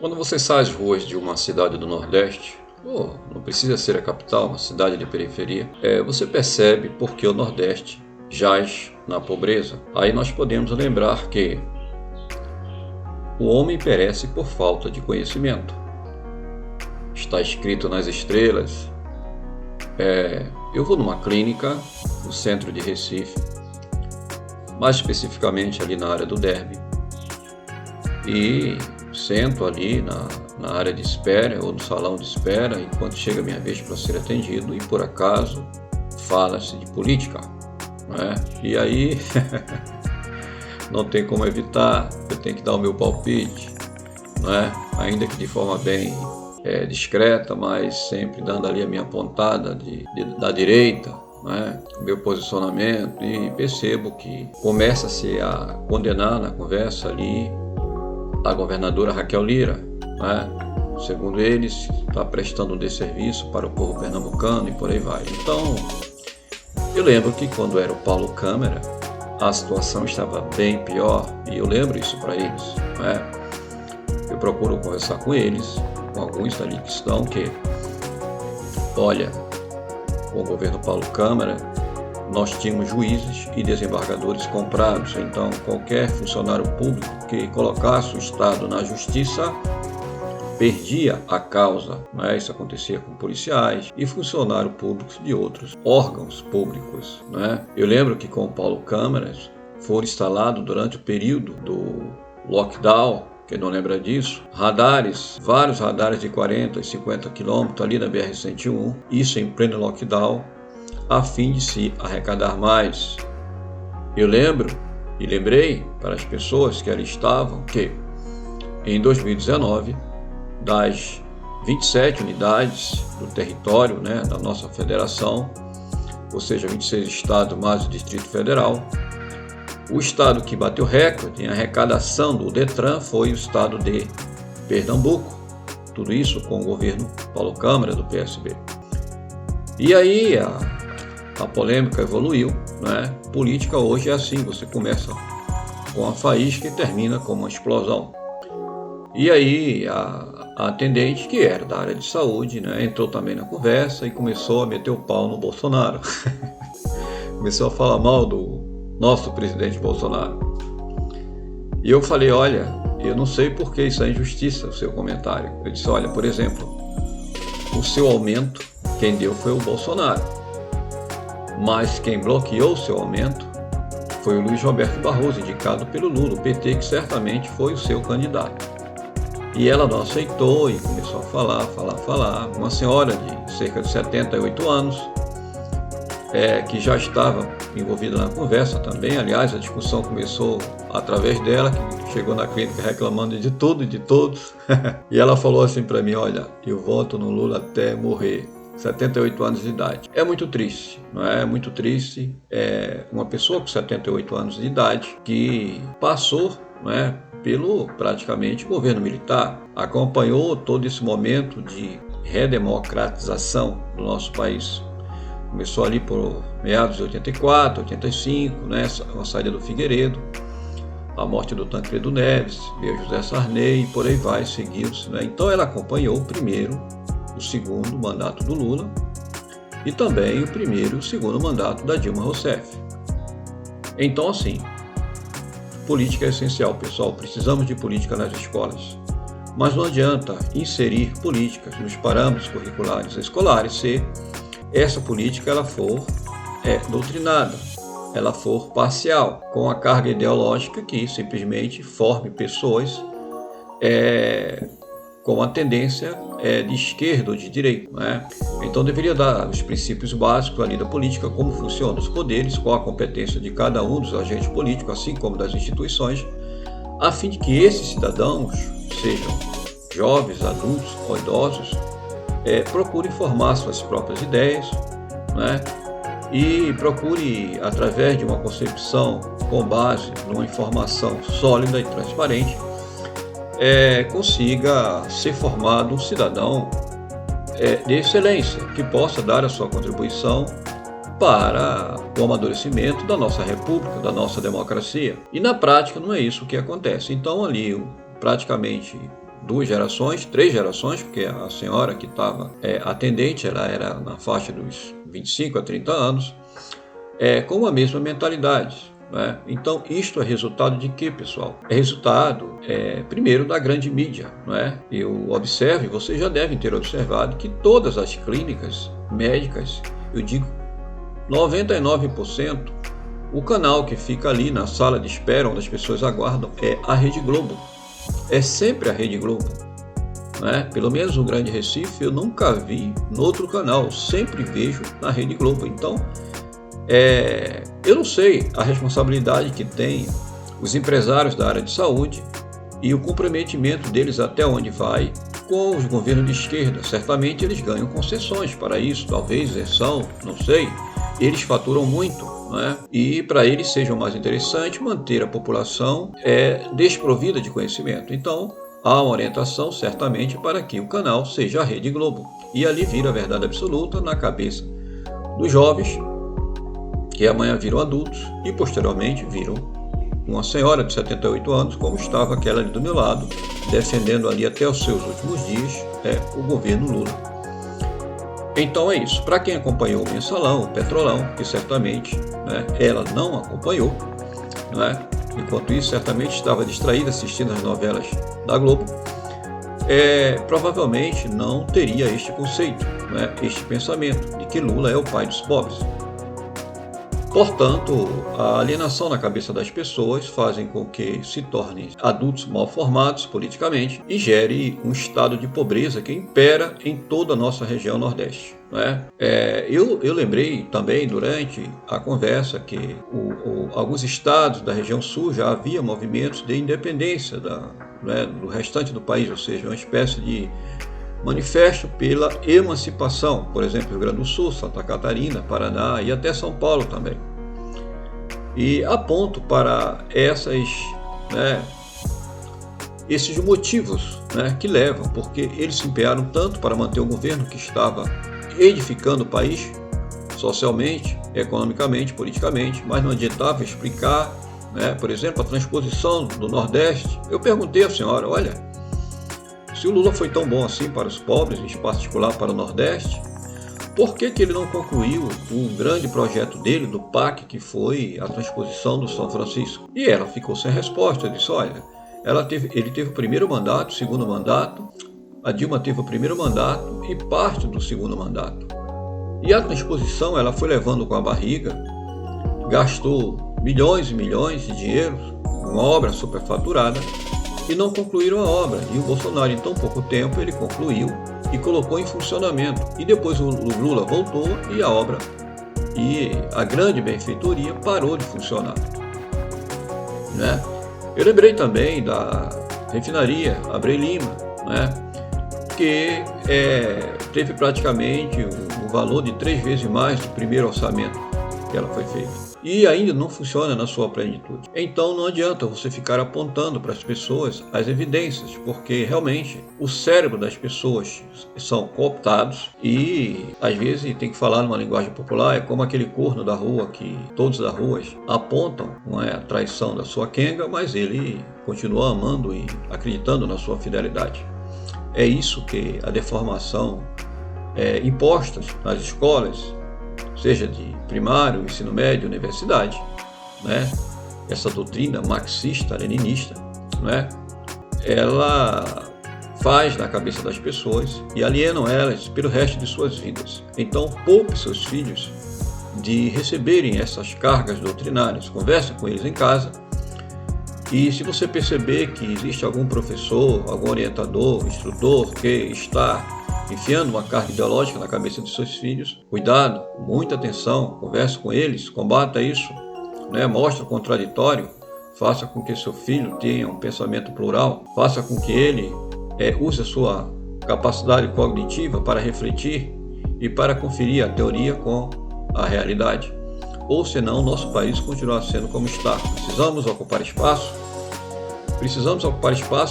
Quando você sai às ruas de uma cidade do Nordeste, ou não precisa ser a capital, uma cidade de periferia, você percebe por que o Nordeste jaz na pobreza. Aí nós podemos lembrar que o homem perece por falta de conhecimento. Está escrito nas estrelas. Eu vou numa clínica no centro de Recife, mais especificamente ali na área do Derby, e sento ali na área de espera ou no salão de espera enquanto chega a minha vez para ser atendido, e por acaso fala-se de política, né? E aí não tem como evitar, eu tenho que dar o meu palpite, né? Ainda que de forma bem discreta, mas sempre dando ali a minha pontada da direita, né? O meu posicionamento, e percebo que começa-se a condenar na conversa ali a governadora Raquel Lira, né? Segundo eles, está prestando um desserviço para o povo pernambucano e por aí vai. Então, eu lembro que quando era o Paulo Câmara, a situação estava bem pior, e eu lembro isso para eles, né? Eu procuro conversar com eles, com alguns ali que estão, que, olha, com o governo Paulo Câmara, nós tínhamos juízes e desembargadores comprados, então qualquer funcionário público que colocasse o Estado na justiça perdia a causa, né? Isso acontecia com policiais e funcionários públicos de outros órgãos públicos, né? Eu lembro que com o Paulo Câmara foram instalados durante o período do lockdown, quem não lembra disso, radares, vários radares de 40 e 50 quilômetros ali na BR-101, isso em pleno lockdown, a fim de se arrecadar mais. Eu lembro e lembrei para as pessoas que ali estavam que em 2019, das 27 unidades do território, né, da nossa federação, ou seja, 26 estados mais o Distrito Federal, o estado que bateu recorde em arrecadação do Detran foi o estado de Pernambuco. Tudo isso com o governo Paulo Câmara do PSB. E aí a polêmica evoluiu, né? Política hoje é assim, você começa com a faísca e termina com uma explosão. E aí a atendente, que era da área de saúde, né, entrou também na conversa e começou a meter o pau no Bolsonaro. Começou a falar mal do nosso presidente Bolsonaro. E eu falei, olha, eu não sei por que isso é injustiça, o seu comentário. Eu disse, olha, por exemplo, o seu aumento, quem deu foi o Bolsonaro. Mas quem bloqueou o seu aumento foi o Luiz Roberto Barroso, indicado pelo Lula, o PT, que certamente foi o seu candidato. E ela não aceitou e começou a falar. Uma senhora de cerca de 78 anos, que já estava envolvida na conversa também. Aliás, a discussão começou através dela, que chegou na clínica reclamando de tudo e de todos. E ela falou assim para mim, olha, eu voto no Lula até morrer. 78 anos de idade. É muito triste, não é? É muito triste. Uma pessoa com 78 anos de idade que passou, não é, pelo praticamente governo militar, acompanhou todo esse momento de redemocratização do nosso país. Começou ali por meados de 84, 85, né, a saída do Figueiredo, a morte do Tancredo Neves, veio José Sarney e por aí vai, seguiu-se, né? Então ela acompanhou o primeiro, o segundo mandato do Lula e também o primeiro e o segundo mandato da Dilma Rousseff. Então, assim, política é essencial, pessoal. Precisamos de política nas escolas. Mas não adianta inserir políticas nos parâmetros curriculares escolares se essa política ela for doutrinada, ela for parcial, com a carga ideológica que simplesmente forme pessoas com a tendência de esquerda ou de direita, né? Então deveria dar os princípios básicos ali da política, como funcionam os poderes, qual a competência de cada um dos agentes políticos, assim como das instituições, a fim de que esses cidadãos, sejam jovens, adultos ou idosos, procurem formar suas próprias ideias, né? E procure, através de uma concepção com base numa informação sólida e transparente, consiga ser formado um cidadão de excelência, que possa dar a sua contribuição para o amadurecimento da nossa república, da nossa democracia. E na prática não é isso que acontece. Então ali praticamente 2 gerações, 3 gerações, porque a senhora que estava atendente, ela era na faixa dos 25 a 30 anos, com a mesma mentalidade. Né? Então, isto é resultado de quê, pessoal? É resultado, primeiro, da grande mídia. Né? Eu observo, e vocês já devem ter observado, que todas as clínicas médicas, eu digo 99%, o canal que fica ali na sala de espera, onde as pessoas aguardam, é a Rede Globo. É sempre a Rede Globo. Né? Pelo menos no Grande Recife, eu nunca vi no outro canal, sempre vejo na Rede Globo. Então, eu não sei a responsabilidade que tem os empresários da área de saúde e o comprometimento deles até onde vai com os governos de esquerda. Certamente eles ganham concessões para isso, talvez isenção, não sei. Eles faturam muito, né? E para eles seja mais interessante manter a população desprovida de conhecimento. Então, há uma orientação certamente para que o canal seja a Rede Globo. E ali vira a verdade absoluta na cabeça dos jovens, que amanhã viram adultos e posteriormente viram uma senhora de 78 anos, como estava aquela ali do meu lado, defendendo ali até os seus últimos dias o governo Lula. Então é isso. Para quem acompanhou o Mensalão, o Petrolão, que certamente ela não acompanhou, enquanto isso certamente estava distraída assistindo as novelas da Globo, provavelmente não teria este conceito, este pensamento de que Lula é o pai dos pobres. Portanto, a alienação na cabeça das pessoas fazem com que se tornem adultos mal formados politicamente e gere um estado de pobreza que impera em toda a nossa região Nordeste. Eu lembrei também durante a conversa que alguns estados da região Sul já havia movimentos de independência do restante do país, ou seja, uma espécie de manifesto pela emancipação, por exemplo, Rio Grande do Sul, Santa Catarina, Paraná e até São Paulo também. E aponto para esses motivos que levam, porque eles se empenharam tanto para manter o governo que estava edificando o país, socialmente, economicamente, politicamente, mas não adiantava explicar, por exemplo, a transposição do Nordeste. Eu perguntei à senhora, olha, se o Lula foi tão bom assim para os pobres, em particular para o Nordeste, por que ele não concluiu o grande projeto dele, do PAC, que foi a transposição do São Francisco? E ela ficou sem resposta. Eu disse, olha, ele teve o primeiro mandato, o segundo mandato, a Dilma teve o primeiro mandato e parte do segundo mandato. E a transposição ela foi levando com a barriga, gastou milhões e milhões de dinheiro, uma obra superfaturada, e não concluíram a obra. E o Bolsonaro, em tão pouco tempo, ele concluiu e colocou em funcionamento. E depois o Lula voltou e a obra e a grande benfeitoria parou de funcionar. Eu lembrei também da refinaria Abreu Lima, que teve praticamente o valor de 3 vezes mais do primeiro orçamento que ela foi feita. E ainda não funciona na sua plenitude. Então não adianta você ficar apontando para as pessoas as evidências, porque realmente o cérebro das pessoas são cooptados e às vezes tem que falar numa linguagem popular, é como aquele corno da rua que todos das ruas apontam, não é a traição da sua quenga, mas ele continua amando e acreditando na sua fidelidade. É isso que a deformação imposta nas escolas, seja de primário, ensino médio, universidade, essa doutrina marxista-leninista, ela faz na cabeça das pessoas e alienam elas pelo resto de suas vidas. Então, poupe seus filhos de receberem essas cargas doutrinárias, converse com eles em casa e se você perceber que existe algum professor, algum orientador, instrutor que está enfiando uma carga ideológica na cabeça de seus filhos, cuidado, muita atenção, converse com eles, combata isso, mostre o contraditório, faça com que seu filho tenha um pensamento plural, faça com que ele use a sua capacidade cognitiva para refletir e para conferir a teoria com a realidade. Ou senão, nosso país continuará sendo como está. Precisamos ocupar espaço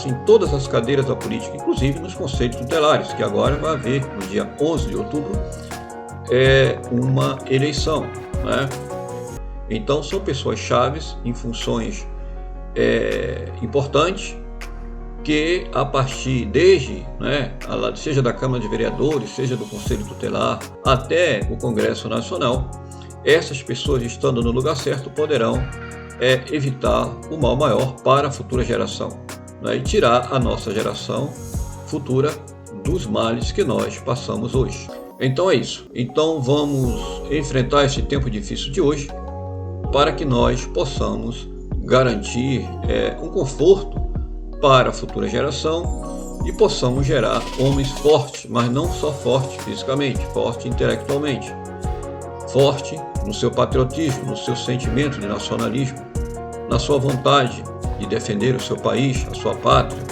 em todas as cadeiras da política, inclusive nos conselhos tutelares, que agora vai haver, no dia 11 de outubro, uma eleição. Então, são pessoas chaves em funções importantes que a partir seja da Câmara de Vereadores, seja do Conselho Tutelar, até o Congresso Nacional, essas pessoas estando no lugar certo poderão evitar o mal maior para a futura geração, e tirar a nossa geração futura dos males que nós passamos hoje. Então é isso. Então vamos enfrentar esse tempo difícil de hoje para que nós possamos garantir um conforto para a futura geração e possamos gerar homens fortes, mas não só fortes fisicamente, forte intelectualmente, forte no seu patriotismo, no seu sentimento de nacionalismo, na sua vontade de defender o seu país, a sua pátria,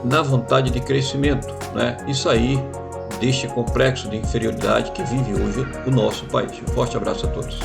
na vontade de crescimento, e sair deste complexo de inferioridade que vive hoje o nosso país. Um forte abraço a todos.